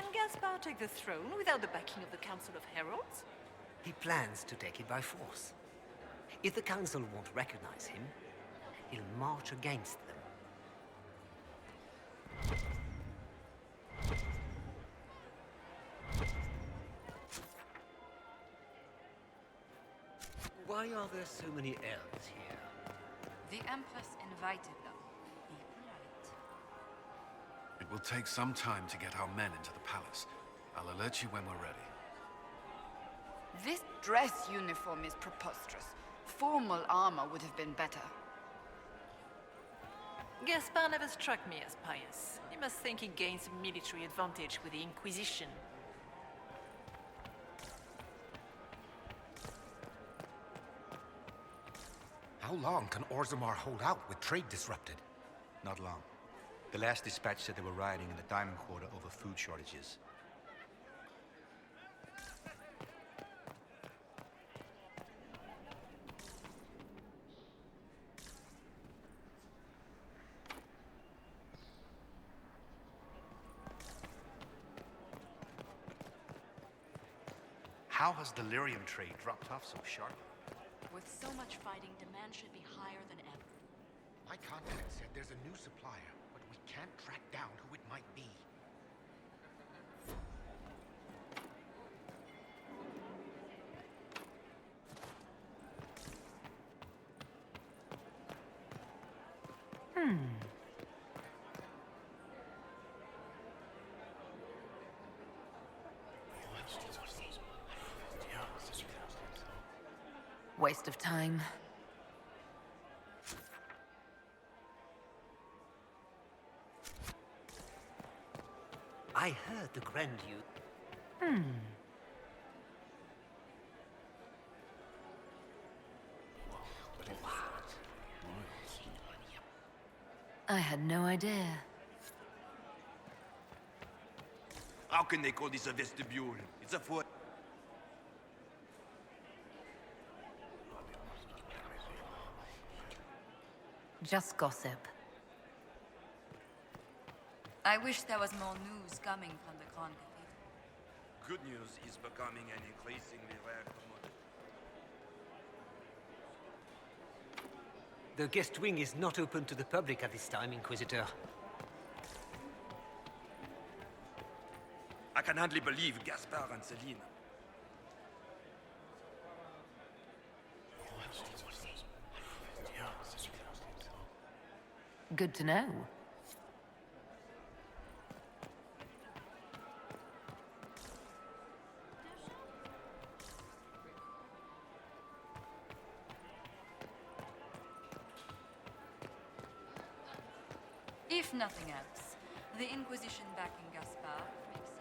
Can Gaspar take the throne without the backing of the Council of Heralds? He plans to take it by force. If the Council won't recognize him, he'll march against them. Why are there so many elves here? The Empress invited them. Be polite. It will take some time to get our men into the palace. I'll alert you when we're ready. This dress uniform is preposterous. Formal armor would have been better. Gaspar never struck me as pious. He must think he gains a military advantage with the Inquisition. How long can Orzammar hold out with trade disrupted? Not long. The last dispatch said they were rioting in the Diamond Quarter over food shortages. How has the lyrium trade dropped off so sharply? With so much fighting, demand should be higher than ever. My contact said there's a new supplier, but we can't track down who it might be. Waste of time. I heard the Grand Duke. I had no idea. How can they call this a vestibule? It's a foot. Just gossip. I wish there was more news coming from the Grand Cathedral. Good news is becoming an increasingly rare commodity. The guest wing is not open to the public at this time, Inquisitor. I can hardly believe Gaspar and Celine. Good to know. If nothing else, the Inquisition backing Gaspar makes it.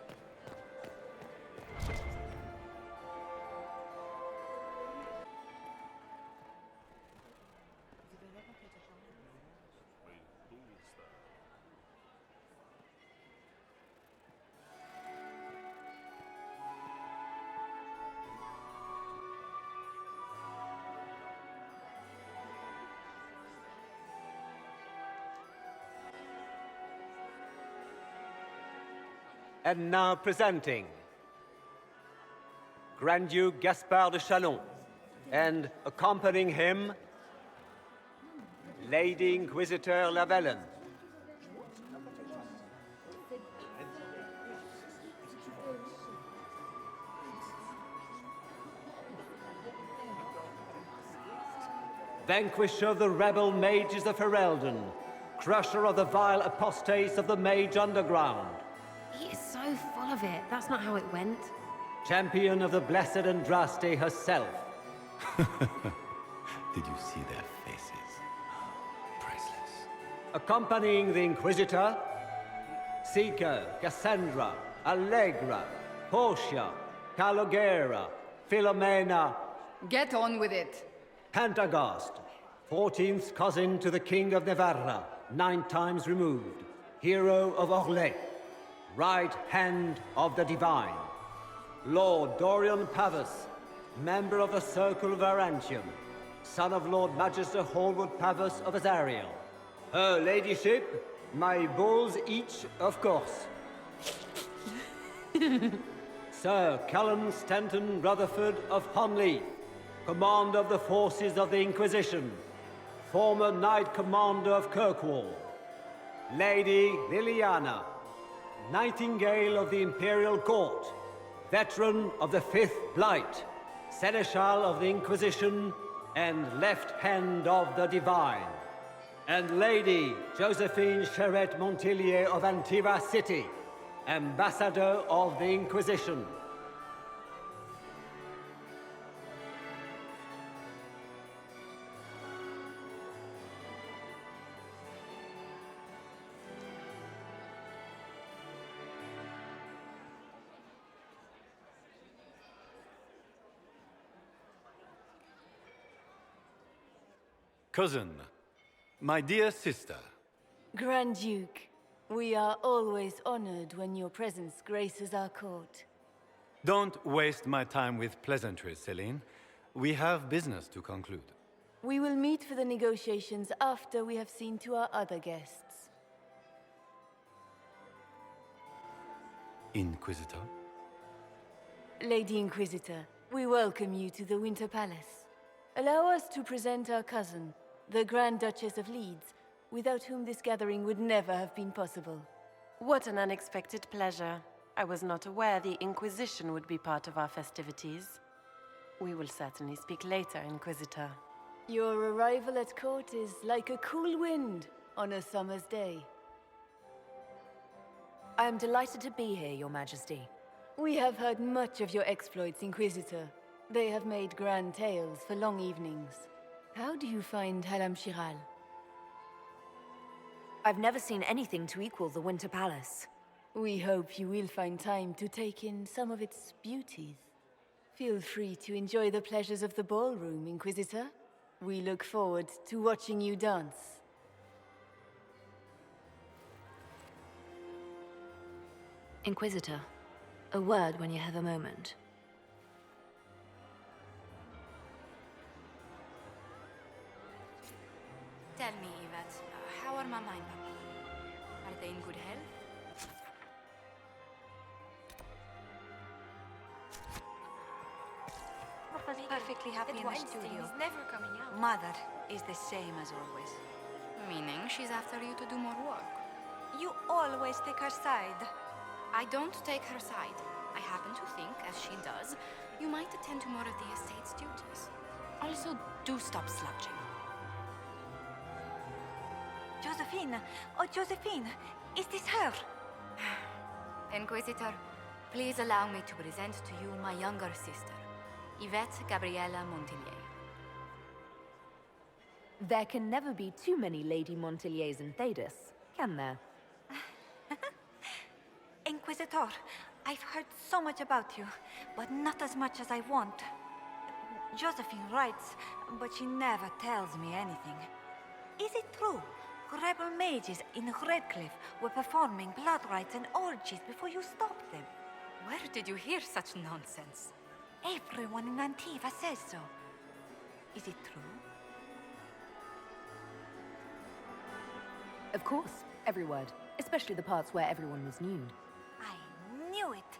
And now presenting Grand Duke Gaspard de Chalon, and accompanying him, Lady Inquisitor Lavellen. Vanquisher of the rebel mages of Ferelden, crusher of the vile apostates of the Mage Underground. He is so full of it. That's not how it went. Champion of the Blessed Andraste herself. Did you see their faces? Priceless. Accompanying the Inquisitor, Seeker, Cassandra, Allegra, Portia, Calogera, Philomena. Get on with it. Pantagast, 14th cousin to the King of Navarra, 9 times removed, hero of Orlais, right hand of the Divine. Lord Dorian Pavus, member of the Circle of Arantium, son of Lord Magister Hallwood Pavus of Azariel. Her ladyship, my bulls each, of course. Sir Callum Stanton Rutherford of Honley, Commander of the Forces of the Inquisition, former Knight Commander of Kirkwall. Lady Liliana, Nightingale of the Imperial Court, veteran of the Fifth Blight, Seneschal of the Inquisition, and Left Hand of the Divine. And Lady Josephine Charette Montillier of Antiva City, Ambassador of the Inquisition. Cousin, my dear sister. Grand Duke, we are always honored when your presence graces our court. Don't waste my time with pleasantries, Celine. We have business to conclude. We will meet for the negotiations after we have seen to our other guests. Inquisitor? Lady Inquisitor, we welcome you to the Winter Palace. Allow us to present our cousin, the Grand Duchess of Leeds, without whom this gathering would never have been possible. What an unexpected pleasure. I was not aware the Inquisition would be part of our festivities. We will certainly speak later, Inquisitor. Your arrival at court is like a cool wind on a summer's day. I am delighted to be here, Your Majesty. We have heard much of your exploits, Inquisitor. They have made grand tales for long evenings. How do you find Haram Shiral? I've never seen anything to equal the Winter Palace. We hope you will find time to take in some of its beauties. Feel free to enjoy the pleasures of the ballroom, Inquisitor. We look forward to watching you dance. Inquisitor, a word when you have a moment. Tell me, Yvette, how are Mama and Papa? Are they in good health? Papa's perfectly happy in the studio. Is never coming out. Mother is the same as always. Meaning she's after you to do more work. You always take her side. I don't take her side. I happen to think, as she does, you might attend to more of the estate's duties. Also, do stop slouching. Josephine! Oh, Josephine! Is this her? Inquisitor, please allow me to present to you my younger sister, Yvette Gabriella Montillier. There can never be too many Lady Montilliers in Thedas, can there? Inquisitor, I've heard so much about you, but not as much as I want. Josephine writes, but she never tells me anything. Is it true? Rebel mages in Redcliffe were performing blood rites and orgies before you stopped them. Where did you hear such nonsense? Everyone in Antiva says so. Is it true? Of course, every word. Especially the parts where everyone was nude. I knew it.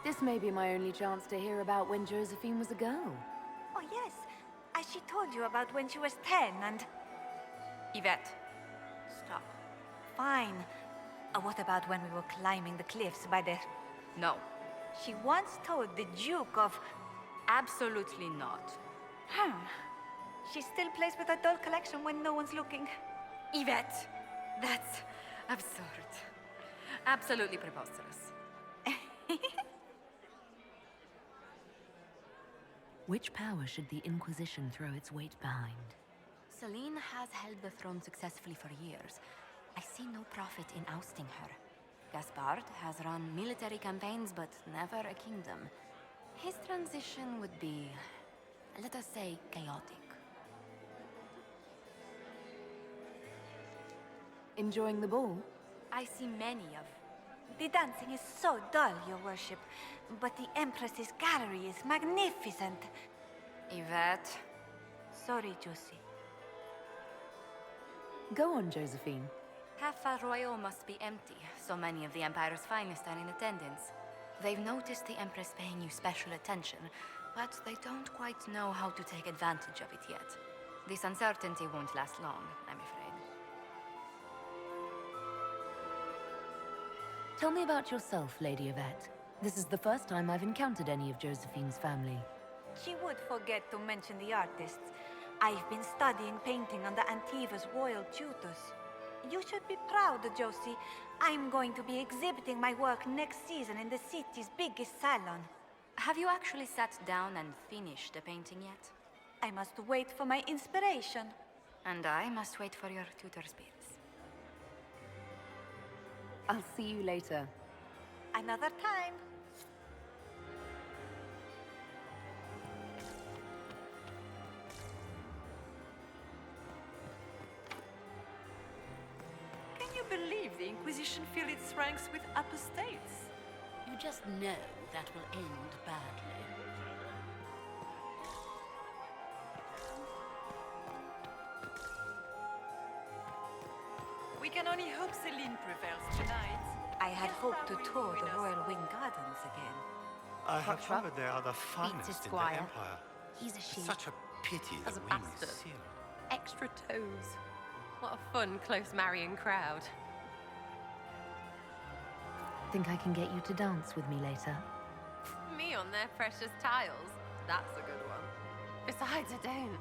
This may be my only chance to hear about when Josephine was a girl. Oh yes, as she told you about when she was 10 and... Yvette, stop. Fine. What about when we were climbing the cliffs by the... No. She once told the Duke of... Absolutely not. She still plays with her doll collection when no one's looking. Yvette, that's absurd. Absolutely preposterous. Which power should the Inquisition throw its weight behind? Celine has held the throne successfully for years. I see no profit in ousting her. Gaspard has run military campaigns, but never a kingdom. His transition would be, let us say, chaotic. Enjoying the ball? I see many of. The dancing is so dull, Your Worship. But the Empress's gallery is magnificent. Yvette. Sorry, Josie. Go on, Josephine. Half Royal must be empty. So many of the Empire's finest are in attendance. They've noticed the Empress paying you special attention, but they don't quite know how to take advantage of it yet. This uncertainty won't last long, I'm afraid. Tell me about yourself, Lady Yvette. This is the first time I've encountered any of Josephine's family. She would forget to mention the artists. I've been studying painting under Antiva's royal tutors. You should be proud, Josie. I'm going to be exhibiting my work next season in the city's biggest salon. Have you actually sat down and finished the painting yet? I must wait for my inspiration. And I must wait for your tutor's bills. I'll see you later. Another time. Can you believe the Inquisition fill its ranks with apostates? You just know that will end badly. We can only hope Celine prevails tonight. I had hoped to tour the Royal Wing Gardens again. I have Hotshot heard they are the beats finest his in the squire. Empire. He's a It's sheep. such a pity As the a wing bastard. is sealed. Extra toes. What a fun, close marrying crowd. Think I can get you to dance with me later? Me on their precious tiles. That's a good one. Besides, I don't.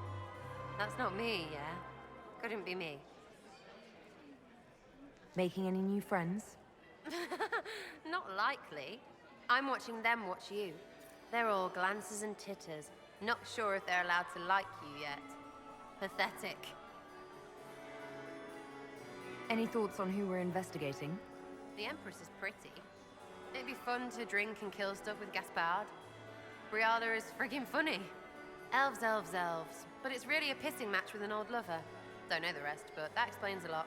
That's not me, yeah? Couldn't be me. Making any new friends? Not likely. I'm watching them watch you. They're all glances and titters. Not sure if they're allowed to like you yet. Pathetic. Any thoughts on who we're investigating? The Empress is pretty. It'd be fun to drink and kill stuff with Gaspard. Briala is friggin' funny. Elves, elves, elves. But it's really a pissing match with an old lover. Don't know the rest, but that explains a lot.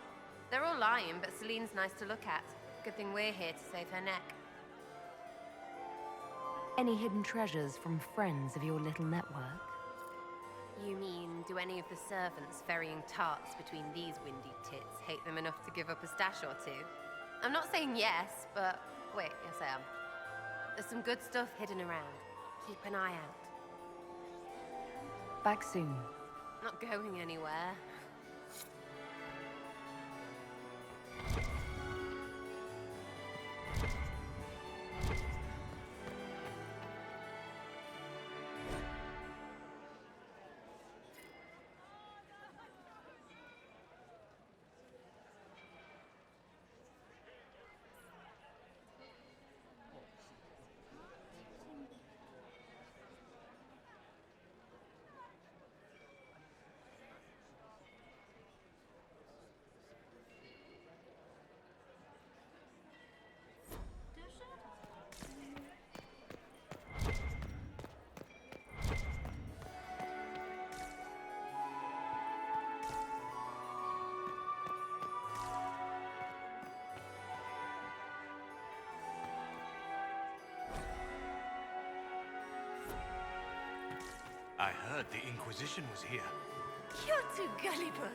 They're all lying, but Celine's nice to look at. Good thing we're here to save her neck. Any hidden treasures from friends of your little network? You mean, do any of the servants ferrying tarts between these windy tits hate them enough to give up a stash or two? I'm not saying yes, but wait, yes I am. There's some good stuff hidden around. Keep an eye out. Back soon. Not going anywhere. I heard the Inquisition was here. You're too gullible.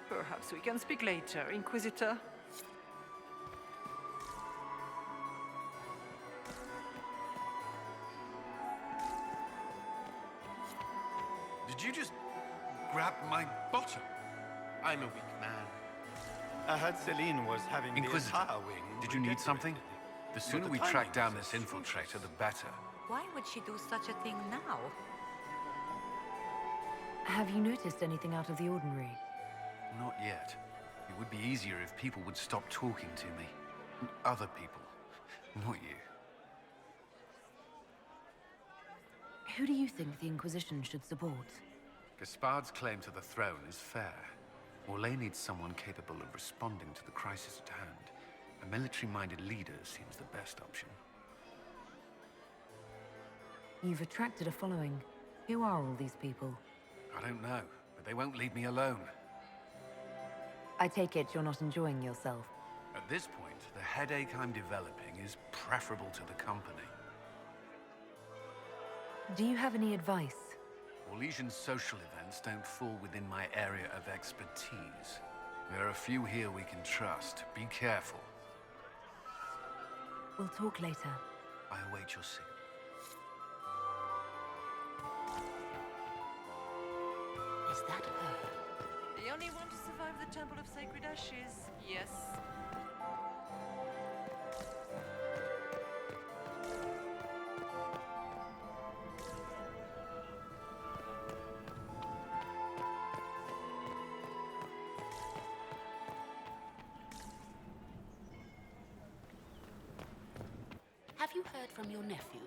Perhaps we can speak later, Inquisitor. Did you just grab my bottom? I'm a weak man. I heard Celine was having the Inquisitor, entire wing. did you need something? The sooner the we timing track down was this infiltrator, the better. Why would she do such a thing now? Have you noticed anything out of the ordinary? Not yet. It would be easier if people would stop talking to me. Other people. Not you. Who do you think the Inquisition should support? Gaspard's claim to the throne is fair. Orlais needs someone capable of responding to the crisis at hand. A military-minded leader seems the best option. You've attracted a following. Who are all these people? I don't know, but they won't leave me alone. I take it you're not enjoying yourself. At this point, the headache I'm developing is preferable to the company. Do you have any advice? Orlesian social events don't fall within my area of expertise. There are a few here we can trust. Be careful. We'll talk later. I await your signal. Is that her? The only one to survive the Temple of Sacred Ashes, yes. Have you heard from your nephew?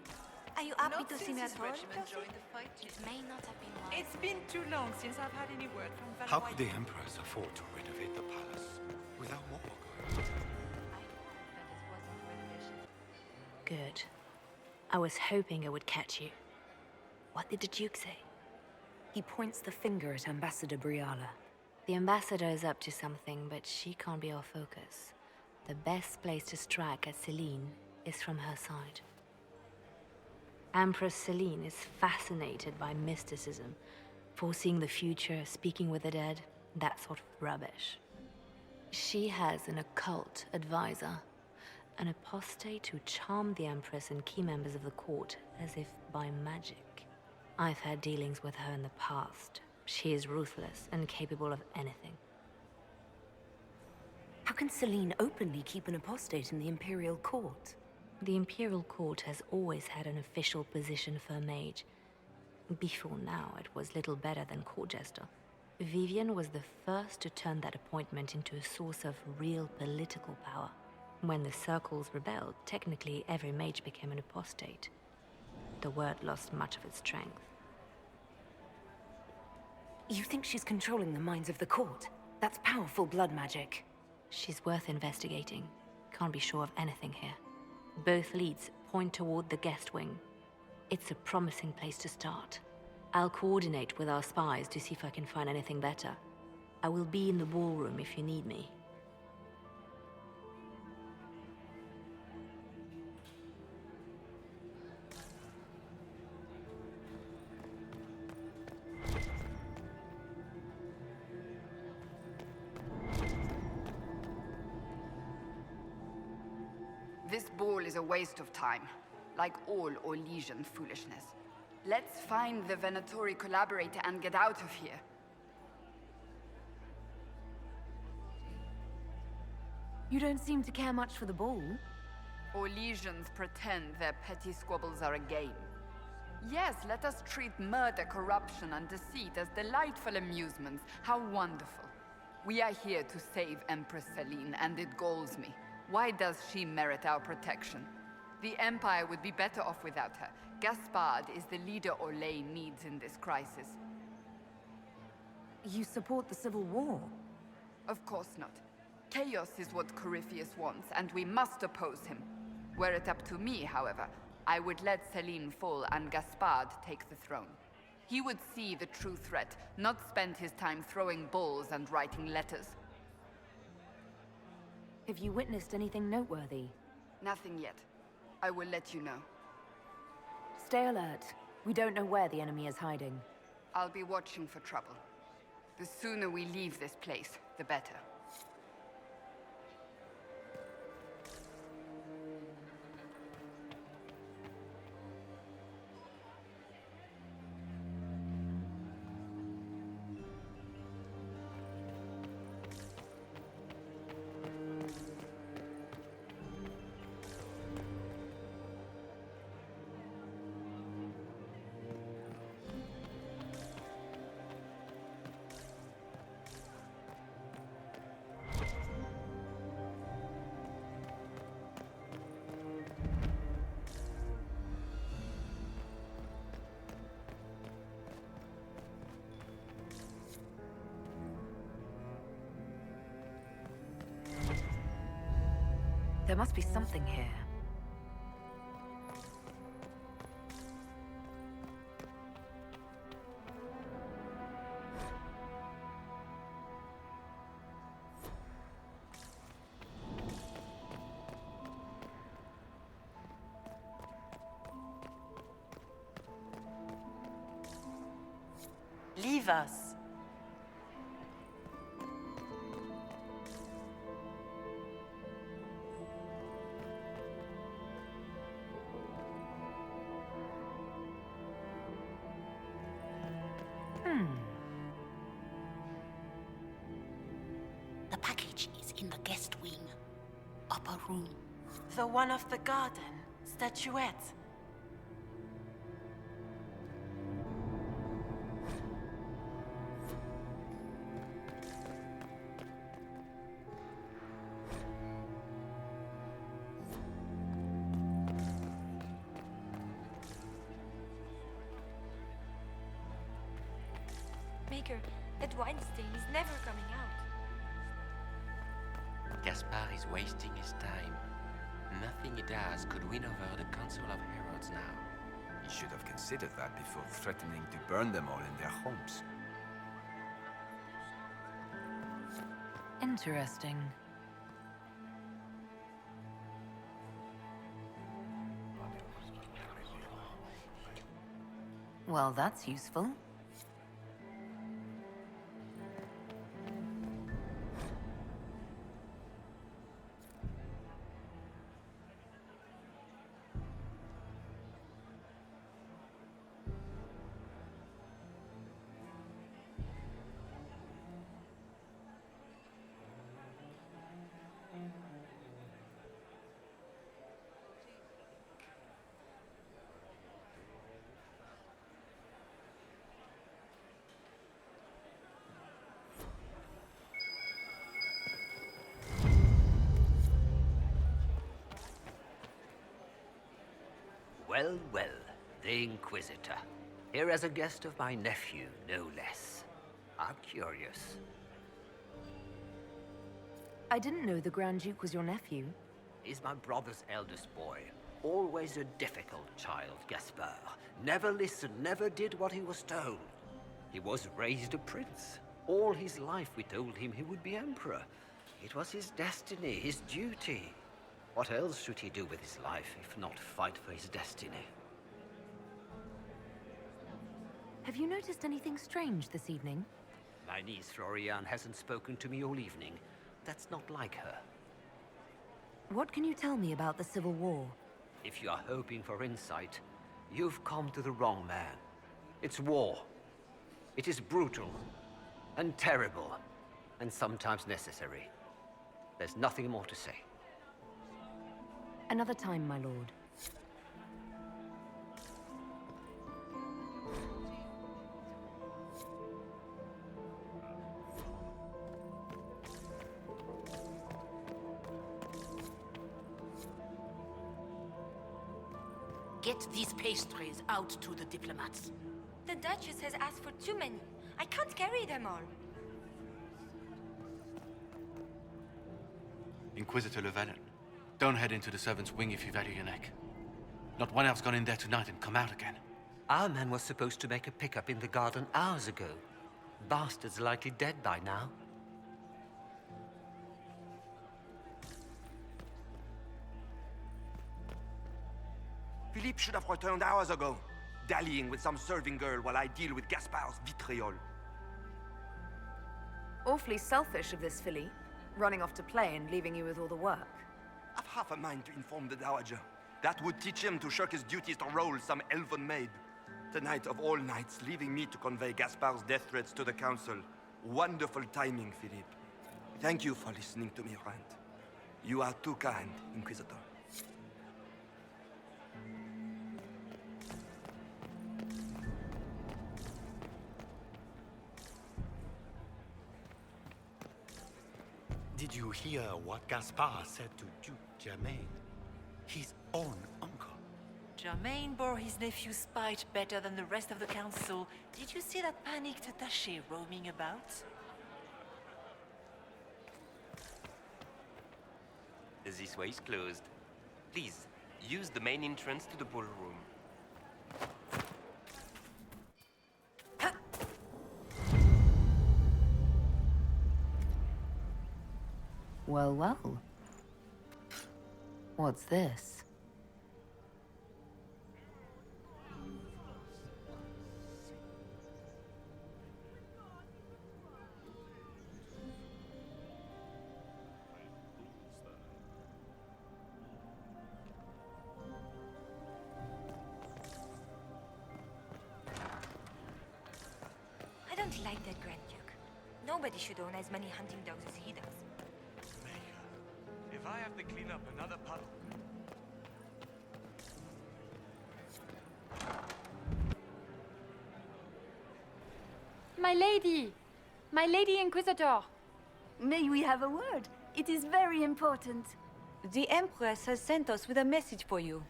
Are you happy Not to see since me his at all? regiment joined the fight. It may not have been wise. It's been too long since I've had any word from Val. How could the Empress afford to renovate the palace without war going on? Good. I was hoping I would catch you. What did the Duke say? He points the finger at Ambassador Briala. The ambassador is up to something, but she can't be our focus. The best place to strike at Celine is from her side. Empress Celine is fascinated by mysticism, foreseeing the future, speaking with the dead, that sort of rubbish. She has an occult advisor, an apostate who charmed the Empress and key members of the court as if by magic. I've had dealings with her in the past. She is ruthless and capable of anything. How can Celine openly keep an apostate in the Imperial Court? The Imperial Court has always had an official position for a mage. Before now, it was little better than court jester. Vivian was the first to turn that appointment into a source of real political power. When the circles rebelled, technically every mage became an apostate. The word lost much of its strength. You think she's controlling the minds of the court? That's powerful blood magic. She's worth investigating. Can't be sure of anything here. Both leads point toward the guest wing. It's a promising place to start. I'll coordinate with our spies to see if I can find anything better. I will be in the ballroom if you need me. This ball is a waste of time, like all Orlesian foolishness. Let's find the Venatori collaborator and get out of here. You don't seem to care much for the ball. Orlesians pretend their petty squabbles are a game. Yes, let us treat murder, corruption, and deceit as delightful amusements. How wonderful. We are here to save Empress Celine, and it galls me. Why does she merit our protection? The Empire would be better off without her. Gaspard is the leader Orlais needs in this crisis. You support the civil war? Of course not. Chaos is what Corypheus wants, and we must oppose him. Were it up to me, however, I would let Celine fall and Gaspard take the throne. He would see the true threat, not spend his time throwing balls and writing letters. Have you witnessed anything noteworthy? Nothing yet. I will let you know. Stay alert. We don't know where the enemy is hiding. I'll be watching for trouble. The sooner we leave this place, the better. There must be something here. with us. The package is in the guest wing. Upper room. The one off the garden. Statuette. Maker, that wine stain is never coming out. Gaspard is wasting his time. Nothing he does could win over the Council of Heralds now. He should have considered that before threatening to burn them all in their homes. Interesting. Well, that's useful. Well, well, the Inquisitor. Here as a guest of my nephew, no less. I'm curious. I didn't know the Grand Duke was your nephew. He's my brother's eldest boy. Always a difficult child, Gaspard. Never listened, never did what he was told. He was raised a prince. All his life we told him he would be emperor. It was his destiny, his duty. What else should he do with his life, if not fight for his destiny? Have you noticed anything strange this evening? My niece Florian hasn't spoken to me all evening. That's not like her. What can you tell me about the Civil War? If you are hoping for insight, you've come to the wrong man. It's war. It is brutal, and terrible, and sometimes necessary. There's nothing more to say. Another time, my lord. Get these pastries out to the diplomats. The Duchess has asked for too many. I can't carry them all. Inquisitor Llewellyn, don't head into the servants' wing if you value your neck. Not one elf's gone in there tonight and come out again. Our man was supposed to make a pickup in the garden hours ago. Bastard's likely dead by now. Philippe should have returned hours ago, dallying with some serving girl while I deal with Gaspard's vitriol. Awfully selfish of this filly, running off to play and leaving you with all the work. I've half a mind to inform the Dowager. That would teach him to shirk his duties to roll some elven maid. Tonight of all nights, leaving me to convey Gaspard's death threats to the Council. Wonderful timing, Philippe. Thank you for listening to me rant. You are too kind, Inquisitor. Did you hear what Gaspard said to Duke Germain? His own uncle. Germain bore his nephew's spite better than the rest of the council. Did you see that panicked attaché roaming about? This way is closed. Please, use the main entrance to the ballroom. Well, well. What's this? like that, Grand Duke. Nobody should own as many hunting dogs as he does. If I have to clean up another puddle... My lady! My lady Inquisitor! May we have a word? It is very important. The Empress has sent us with a message for you.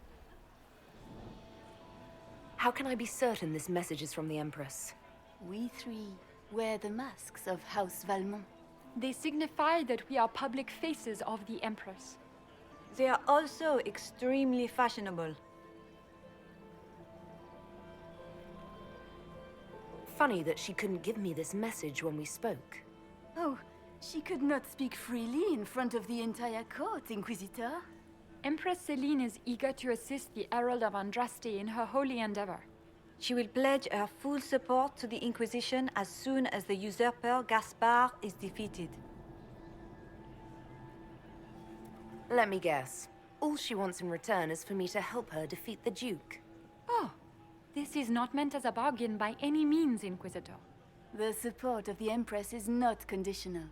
How can I be certain this message is from the Empress? We three wear the masks of House Valmont. They signify that we are public faces of the Empress. They are also extremely fashionable. Funny that she couldn't give me this message when we spoke. Oh, she could not speak freely in front of the entire court, Inquisitor. Empress Celine is eager to assist the Herald of Andraste in her holy endeavor. She will pledge her full support to the Inquisition as soon as the usurper Gaspard is defeated. Let me guess. All she wants in return is for me to help her defeat the Duke. Oh, this is not meant as a bargain by any means, Inquisitor. The support of the Empress is not conditional.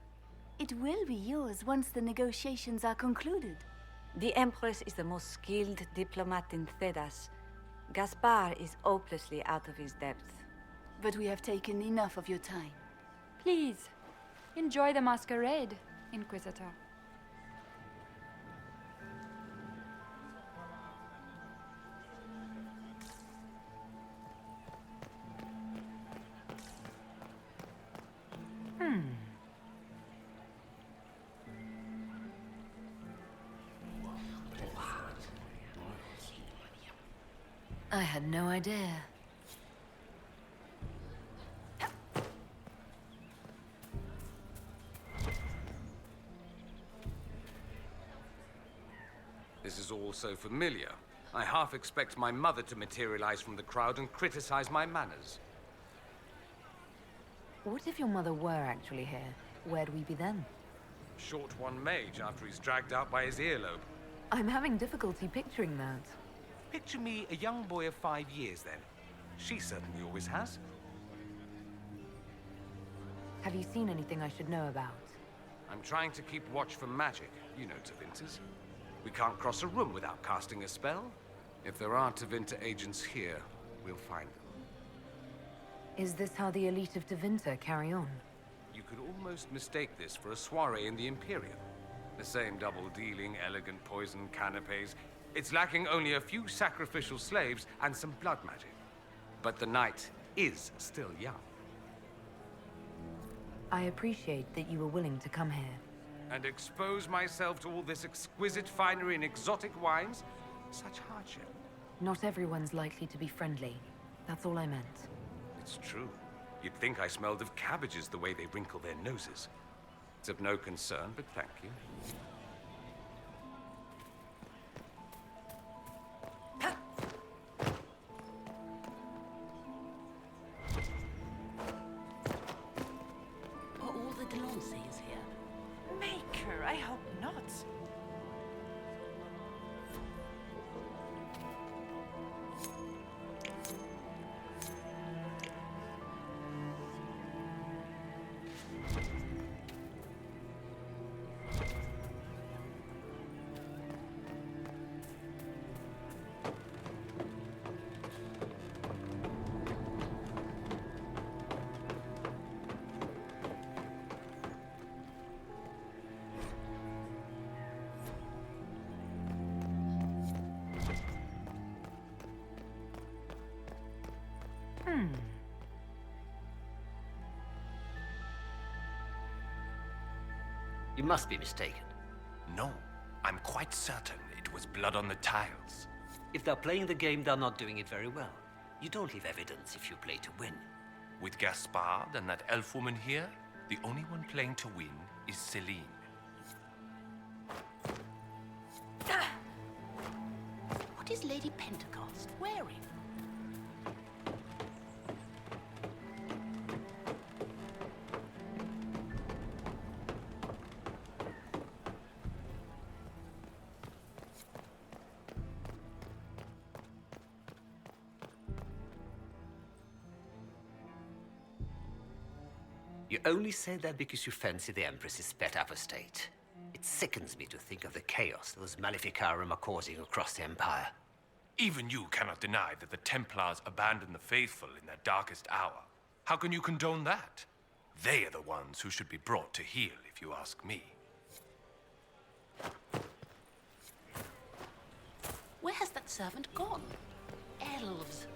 It will be yours once the negotiations are concluded. The Empress is the most skilled diplomat in Thedas. Gaspard is hopelessly out of his depth. But we have taken enough of your time. Please, enjoy the masquerade, Inquisitor. I had no idea. This is all so familiar. I half expect my mother to materialize from the crowd and criticize my manners. What if your mother were actually here? Where'd we be then? Short one mage after he's dragged out by his earlobe. I'm having difficulty picturing that. Picture me a young boy of 5 years, then. She certainly always has. Have you seen anything I should know about? I'm trying to keep watch for magic. You know Tevinter's. We can't cross a room without casting a spell. If there are Tevinter agents here, we'll find them. Is this how the elite of Tevinter carry on? You could almost mistake this for a soiree in the Imperium. The same double-dealing, elegant poison canapes. It's lacking only a few sacrificial slaves and some blood magic. But the night is still young. I appreciate that you were willing to come here. And expose myself to all this exquisite finery and exotic wines? Such hardship. Not everyone's likely to be friendly. That's all I meant. It's true. You'd think I smelled of cabbages the way they wrinkle their noses. It's of no concern, but thank you. Are all the Delancey's here? Maker, I hope not. You must be mistaken. No, I'm quite certain it was blood on the tiles. If they're playing the game, they're not doing it very well. You don't leave evidence if you play to win. With Gaspard and that elf woman here, the only one playing to win is Celine. What is Lady Pentecost wearing? You only say that because you fancy the Empress's pet apostate. It sickens me to think of the chaos those Maleficarum are causing across the Empire. Even you cannot deny that the Templars abandoned the faithful in their darkest hour. How can you condone that? They are the ones who should be brought to heel, if you ask me. Where has that servant gone? Elves.